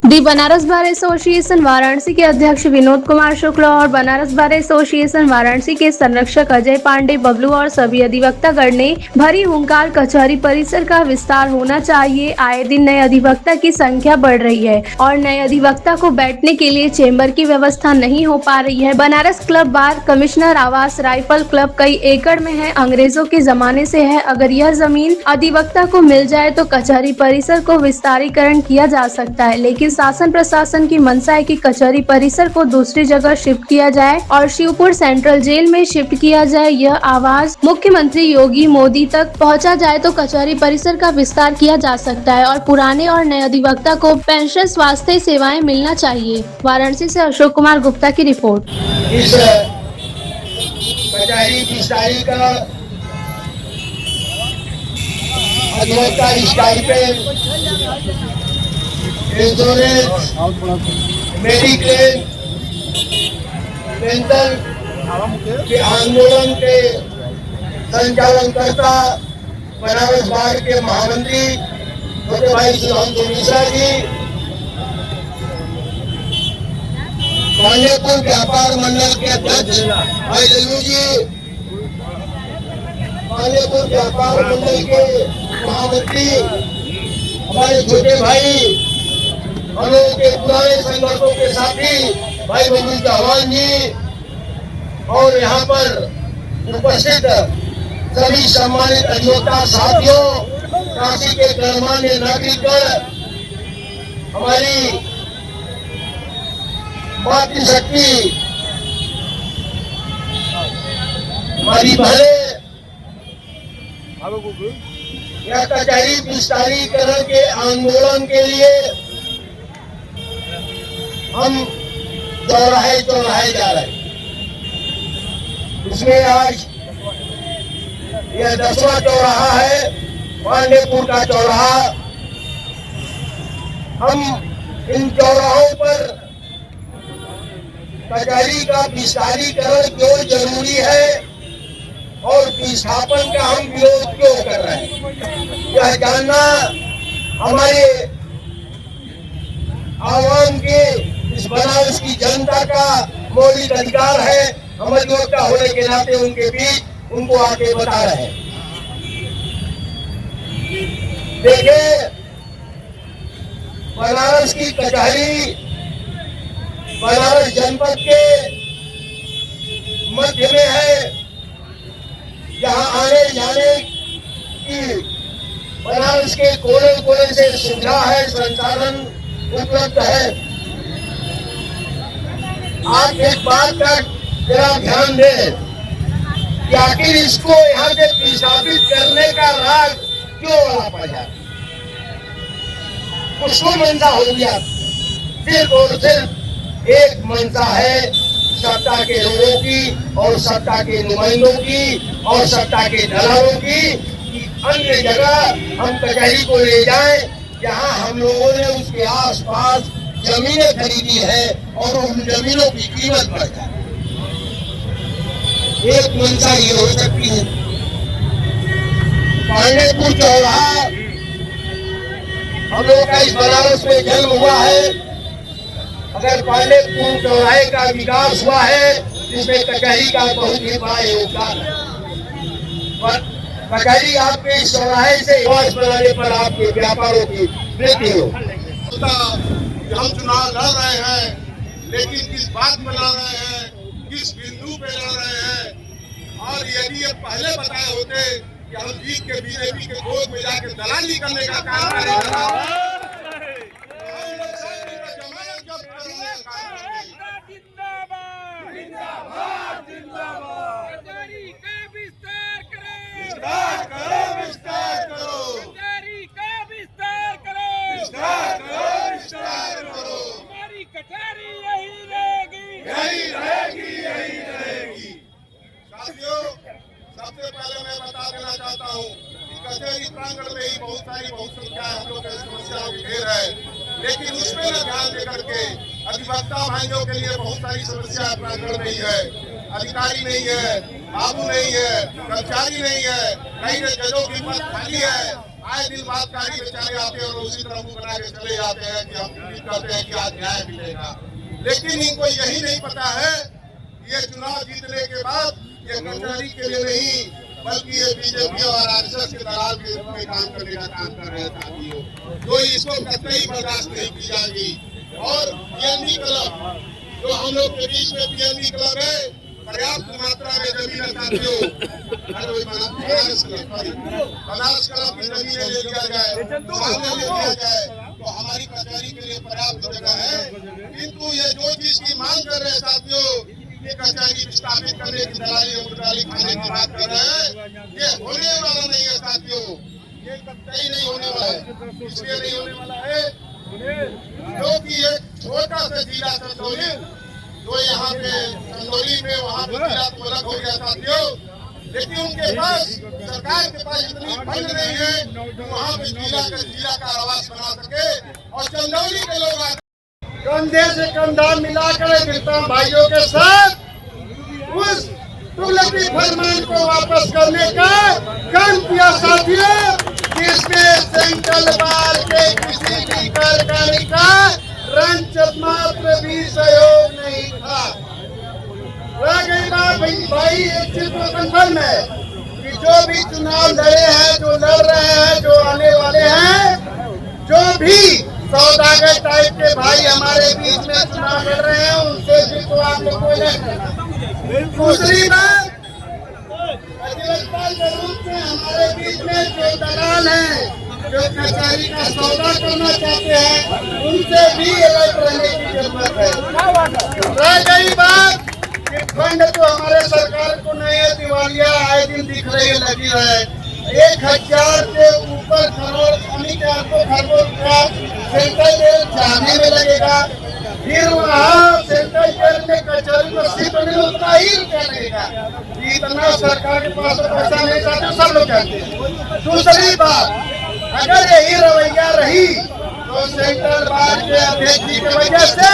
दी Banaras bar association Varanasi के अध्यक्ष विनोद कुमार शुक्ला और बनारस बार एसोसिएशन वाराणसी के संरक्षक अजय पांडे, बबलू और सभी अधिवक्तागण ने भरी हुंकार कचहरी परिसर का विस्तार होना चाहिए। आए दिन नए अधिवक्ता की संख्या बढ़ रही है और नए अधिवक्ता को बैठने के लिए चेंबर की व्यवस्था नहीं हो पा रही है। बनारस क्लब बार कमिश्नर आवास राइफल क्लब कई एकड़ में है, अंग्रेजों के जमाने से है। अगर यह जमीन अधिवक्ता को मिल जाए तो कचहरी परिसर को विस्तारीकरण किया जा सकता है, लेकिन शासन प्रशासन की मंशा है कि कचहरी परिसर को दूसरी जगह शिफ्ट किया जाए और शिवपुर सेंट्रल जेल में शिफ्ट किया जाए। यह आवाज मुख्यमंत्री योगी मोदी तक पहुंचा जाए तो कचहरी परिसर का विस्तार किया जा सकता है और पुराने और नए अधिवक्ता को पेंशन स्वास्थ्य सेवाएं मिलना चाहिए। वाराणसी से अशोक कुमार गुप्ता की रिपोर्ट। इस कचहरी विस्तारी का अधिवक्ता स्टाइपेंड, इंश्योरेंस, मेडिक्लेम, पेंशन के आंदोलन के संचालनकर्ता बनारस बार के महामंत्री छोटे भाई सुधांशु मिश्रा जी, पांडेपुर व्यापार मंडल के अध्यक्ष भाई लल्लू जी, पांडेपुर व्यापार मंडल के महामंत्री हमारे छोटे भाई हम लोगों के पुराने संघर्षों के साथी भाई बबलू चौहान जी और यहाँ पर उपस्थित सभी सम्मानित अधिवक्ता साथियों, काशी के गणमान्य नागरिकगण, हमारी मातृशक्ति, हमारी बहने, यह कचहरी विस्तारीकरण के आंदोलन के लिए हम चौराहे चौराहे जा रहे हैं। इसमें आज यह 10वां चौराहा है, पांडेपुर का चौराहा। हम इन चौराहों पर कचहरी का विस्तारीकरण क्यों जरूरी है और विस्थापन का हम विरोध क्यों कर रहे हैं, यह जानना हमारे आवाम के, इस बनारस की जनता का मौलिक अधिकार है। हम अधिवक्ता होने के नाते उनके बीच उनको आके बता रहे हैं। देखिए, बनारस की कचहरी बनारस जनपद के मध्य में है, यहाँ आने जाने की बनारस के कोने कोने से सुविधा है, संसाधन उपलब्ध है। आप एक बात का जरा ध्यान दें कि आखिर इसको यहाँ से विस्थापित करने का राग क्यों वाला पड़ जाता, उसको मंशा हो गया। सिर्फ और सिर्फ एक मंशा है सत्ता के लोगों की और सत्ता के नुमाइंदों की और सत्ता के दलालों की, कि अन्य जगह हम कचहरी को ले जाएं जहां हम लोगों ने उसके आसपास जमीनें खरीदी है और उन जमीनों की कीमत बढ़ जाए। एक मंशा ये हो सकती है। पांडेपुर चौराहा हम लोगों का इस बनारस में जन्म हुआ है। अगर पांडेपुर चौराहे का विकास हुआ है, इसमें कचहरी का बहुत ही बड़ा योगदान है। कचहरी आपके इस चौराहे से विकास बनाने पर आपके व्यापारों की वृद्धि हो। हम चुनाव लड़ रहे हैं, लेकिन किस बात में लड़ रहे हैं, किस बिंदु पे लड़ रहे हैं। और यदि ये पहले बताए होते कि हम जीत के बीजेपी के गोद में जाकर दलाली करने का काम करेंगे, सबसे पहले मैं बता देना चाहता हूँ कि कचहरी प्रांगण में ही बहुत संख्या हम लोग की समस्याओं की ढेर है, लेकिन उसमें न ध्यान दे करके अधिवक्ता भाइयों के लिए बहुत सारी समस्या प्रांगण में ही है। अधिकारी नहीं है, बाबू नहीं है, कर्मचारी नहीं है, कई जजों की पद खाली है। आए दिन बातकारी बेचारे आते हैं और उसी तरह मुंह बना के चले जाते हैं कि हम उम्मीद करते हैं कि आज न्याय मिलेगा। लेकिन इनको यही नहीं पता है कि ये चुनाव जीतने के बाद ये कचहरी के लिए नहीं बल्कि ये बीजेपी और आरएसएस के दलाल के रूप में काम करने का काम कर रहे हैं साथियों। तो इसको कतई बर्दाश्त नहीं की जाएगी। और पीएनबी क्लब जो हम लोग के बीच में पीएनबी क्लब है, पर्याप्त मात्रा में जमीन है साथियों। बनारस क्लब की जमीन ले लिया जाए, ले लिया जाए तो हमारी कचहरी के लिए पर्याप्त जगह है। किंतु ये जो चीज की मांग कर रहे हैं साथियों, ये कचहरी स्थापित करने की दलाली और मुद्राली खाने की बात कर रहे हैं, ये होने वाला नहीं है साथियों। ये कतई नहीं होने वाला है। इसलिए नहीं होने वाला है क्योंकि एक छोटा सा जिला चंदौली जो यहाँ पे चंदौली में वहाँ पे जिला तो अलग हो गया साथियों, लेकिन उनके पास सरकार के पास इतनी फंड नहीं है कि वहाँ पे जिला का आवास बना सके और चंदौली के लोग कंधे से कंधा मिलाकर किसान भाइयों के साथ उस तुगलकी फरमान को वापस करने का काम किया साथियों, जिसमें सेंट्रल बार के किसी भी कार्यकारी का रंच मात्र भी सहयोग नहीं था। रह गई बात भाई एक चीज तो कंफर्म है कि जो भी चुनाव लड़े हैं, जो लड़ रहे हैं, जो आने वाले हैं, जो भी सौदागर टाइप के भाई हमारे बीच में चुनाव लड़ रहे हैं, उनसे भी तो आप लोग को दूसरी बात अधिवक्ता के रूप में हमारे बीच में जो दलाल हैं, जो कचहरी का सौदा करना चाहते हैं, उनसे भी अलर्ट रहने की जरूरत है। रह गई बात कि फंड तो हमारे सरकार को नहीं है, दिवालिया आए दिन दिख रही है, लगी है। 1000 से ऊपर करोड़ खरबों रुपया सेंट्रल जेल जाने में लगेगा, फिर वहाँ सेंट्रल जेल में कचहरी को सीट में उतना ही रुपया लगेगा। इतना सरकार के पास पैसा नहीं चाहते, सब लोग जानते हैं। दूसरी बात, अगर यही रवैया रही तो सेंट्रल बार के अध्यक्ष जी की वजह से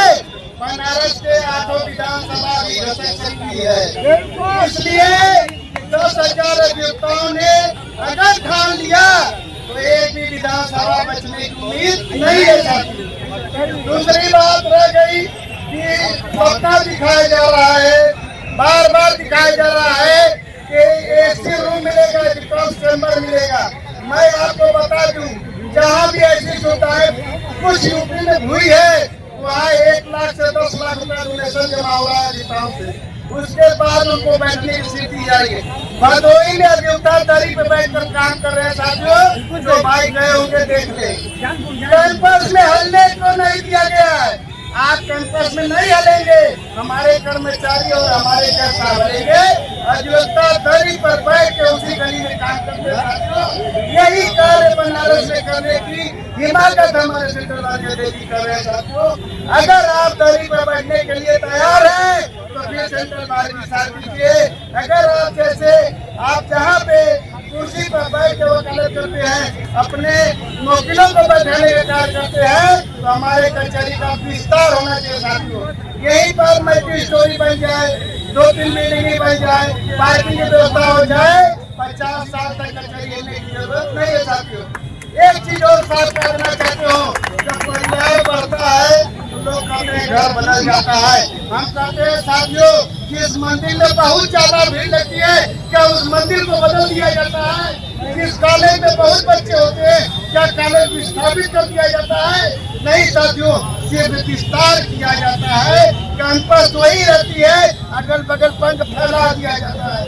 बनारस के 8 विधानसभा भी घसक सकती है। इसलिए 10,000 अभियुक्ताओं ने अगर ठान लिया तो एक भी विधानसभा बचने की उम्मीद नहीं है साथी। दूसरी बात रह गई कि सपना दिखाया जा रहा है, बार बार दिखाया जा रहा है कि एसी रूम मिलेगा, डिफेंस चैम्बर मिलेगा। मैं आपको बता दूं, जहाँ भी ऐसी सुविधाएं कुछ यूपी में हुई है, वहाँ 1 लाख से 10 लाख रुपया डोनेशन जमा हुआ है अधिकारियों से। उसके बाद उनको बैठने की सीट दी जाएगी। भदोही में अभियुक्ता दरी पे बैठकर काम कर रहे हैं साथियों, जो भाई गए होंगे देख ले। कैंपस में हलने को नहीं दिया गया है। आप कैंपस में नहीं हलेंगे, हमारे कर्मचारी और हमारे कैसा हलेंगे। अधिवक्ता दरी पर बैठ के उसी गली में काम करते हैं साथियों। यही कार्य बनारस में करने की हिमाकत हमारे सेंट्रल बार कर रहे हैं साथियों। अगर आप दरी पर बैठने के लिए तैयार हैं तो फिर सेंट्रल बार की साथ दीजिए। अगर आप जहाँ पे कुर्सी पर बैठ के वकालत करते हैं, अपने वकीलों को बैठाने का कार्य करते हैं, तो हमारे कचहरी का विस्तार होना चाहिए साथियों। यहीं पर मल्टी स्टोरी बन जाए, 2-3 बिल्डिंग बन जाए, पार्किंग की व्यवस्था हो जाए, 50 साल तक कचहरी होने की जरूरत नहीं है साथियों। एक चीज और साफ करना चाहते हो, जब परिवार बढ़ता है तो लोग अपने घर बदल जाता है। हम कहते हैं साथियों कि इस मंदिर में बहुत ज्यादा भीड़ लगती है, क्या उस मंदिर को बदल दिया जाता है? इस कॉलेज में बहुत बच्चे होते हैं, क्या कॉलेज विस्थापित कर दिया जाता है? नहीं साथियों, सिर्फ विस्तार किया जाता है, कैंपस वही रहती है, अगल बगल पंख फैला दिया जाता है।